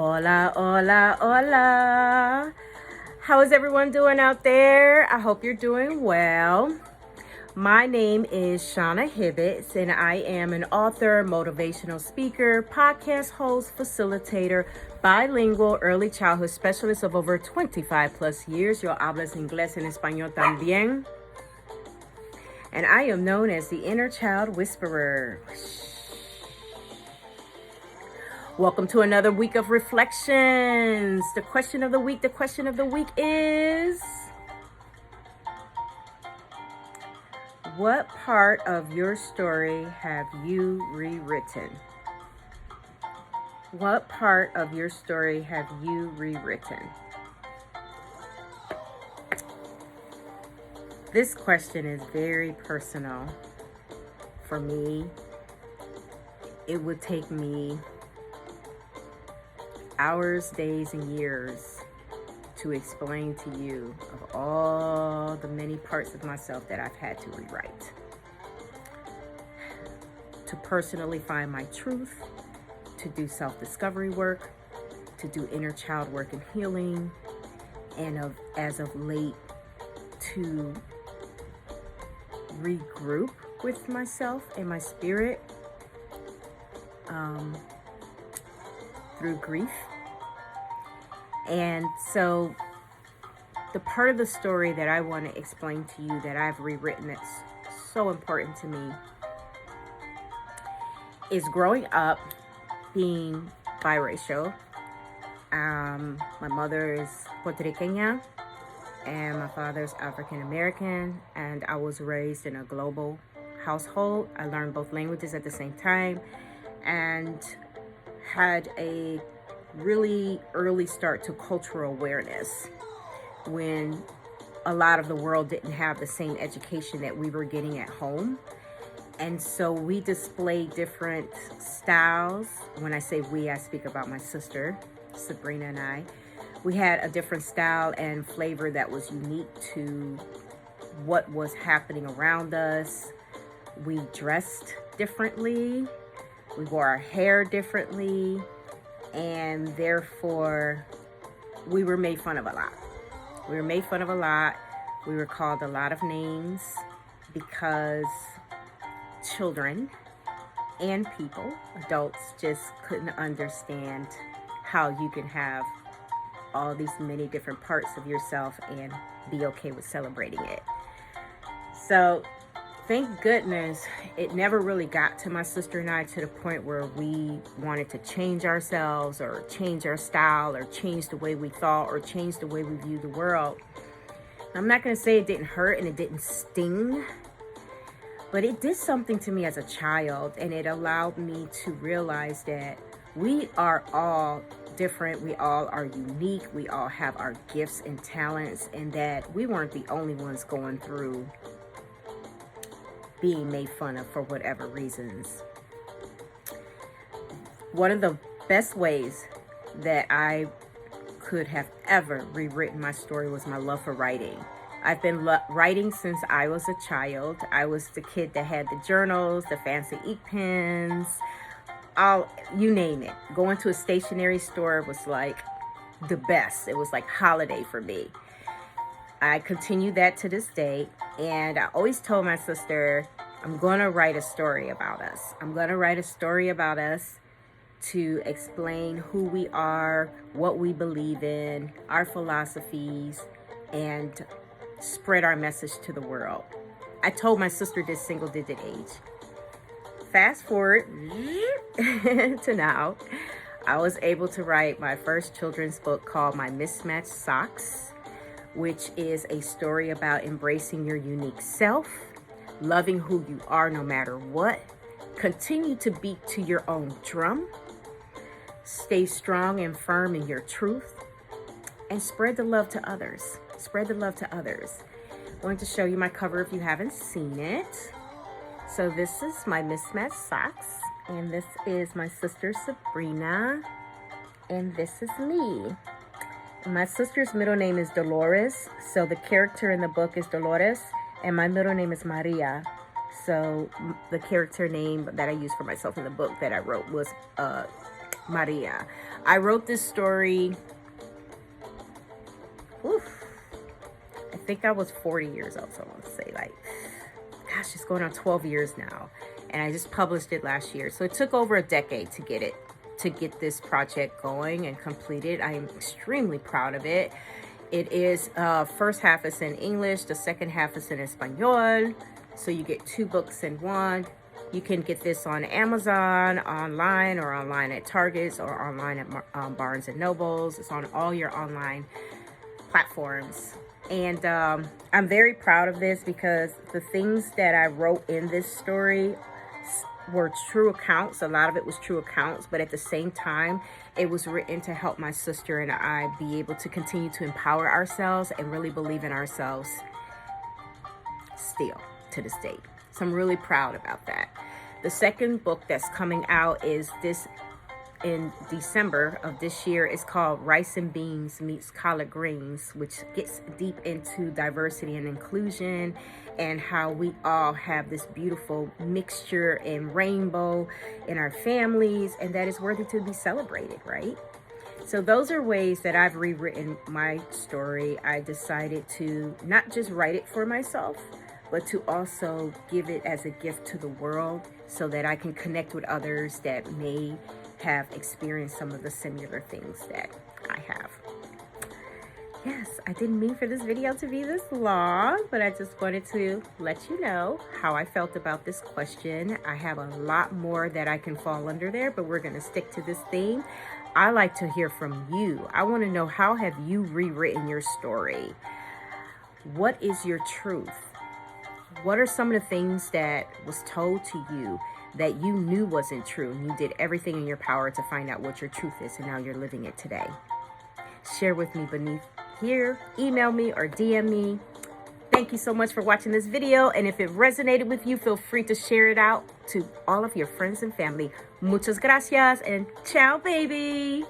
Hola, hola, hola. How is everyone doing out there? I hope you're doing well. My name is Shauna Hibbets, and I am an author, motivational speaker, podcast host, facilitator, bilingual early childhood specialist of over 25 plus years. Yo hablas inglés en español también. And I am known as the inner child whisperer. Welcome to another week of reflections. The question of the week is, what part of your story have you rewritten? What part of your story have you rewritten? This question is very personal for me. It would take me hours, days, and years to explain to you of all the many parts of myself that I've had to rewrite. To personally find my truth, to do self-discovery work, to do inner child work and healing, and as of late, to regroup with myself and my spirit through grief. And so the part of the story that I want to explain to you that I've rewritten that's so important to me is growing up being biracial. My mother is Puerto Rican and my father is African American, and I was raised in a global household. I learned both languages at the same time and had a really early start to cultural awareness when a lot of the world didn't have the same education that we were getting at home. And so we displayed different styles. When I say we, I speak about my sister, Sabrina, and I. We had a different style and flavor that was unique to what was happening around us. We dressed differently. We wore our hair differently. And therefore, we were made fun of a lot. We were called a lot of names because children and people, adults, just couldn't understand how you can have all these many different parts of yourself and be okay with celebrating it. So thank goodness it never really got to my sister and I to the point where we wanted to change ourselves or change our style or change the way we thought or change the way we view the world. I'm not going to say it didn't hurt and it didn't sting, but it did something to me as a child, and it allowed me to realize that we are all different, we all are unique, we all have our gifts and talents, and that we weren't the only ones going through being made fun of for whatever reasons. One of the best ways that I could have ever rewritten my story was my love for writing. I've been writing since I was a child. I was the kid that had the journals, the fancy ink pens, you name it. Going to a stationery store was like the best. It was like holiday for me. I continue that to this day, and I always told my sister, I'm going to write a story about us. I'm going to write a story about us to explain who we are, what we believe in, our philosophies, and spread our message to the world. I told my sister this single-digit age. Fast forward to now, I was able to write my first children's book called My Mismatched Socks, which is a story about embracing your unique self, loving who you are no matter what, continue to beat to your own drum, stay strong and firm in your truth, and spread the love to others. Spread the love to others. I'm going to show you my cover if you haven't seen it. So this is My Mismatched Socks, and this is my sister Sabrina, and this is me. My sister's middle name is Dolores, so the character in the book is Dolores, and my middle name is Maria. So the character name that I used for myself in the book that I wrote was Maria. I wrote this story, I think I was 40 years old, so I want to say like, gosh, it's going on 12 years now. And I just published it last year. So it took over a decade to get this project going and completed. I am extremely proud of it. It is, first half is in English, the second half is in Espanol. So you get 2 books in one. You can get this on Amazon, online, or online at Targets, or online at Barnes and Nobles. It's on all your online platforms. And I'm very proud of this because the things that I wrote in this story were true accounts. A lot of it was true accounts, but at the same time, it was written to help my sister and I be able to continue to empower ourselves and really believe in ourselves still to this date. So I'm really proud about that. The second book that's coming out is this in December of this year. Is called Rice and Beans Meets Collard Greens, which gets deep into diversity and inclusion and how we all have this beautiful mixture and rainbow in our families, and that is worthy to be celebrated, right? So those are ways that I've rewritten my story. I decided to not just write it for myself, but to also give it as a gift to the world so that I can connect with others that may have experienced some of the similar things that I have. Yes, I didn't mean for this video to be this long, but I just wanted to let you know how I felt about this question. I have a lot more that I can fall under there, but we're going to stick to this theme. I like to hear from you. I want to know, how have you rewritten your story? What is your truth? What are some of the things that was told to you that you knew wasn't true, and you did everything in your power to find out what your truth is, and now you're living it today? Share with me beneath here, email me or DM me. Thank you so much for watching this video, and if it resonated with you, feel free to share it out to all of your friends and family. Muchas gracias, and ciao, baby.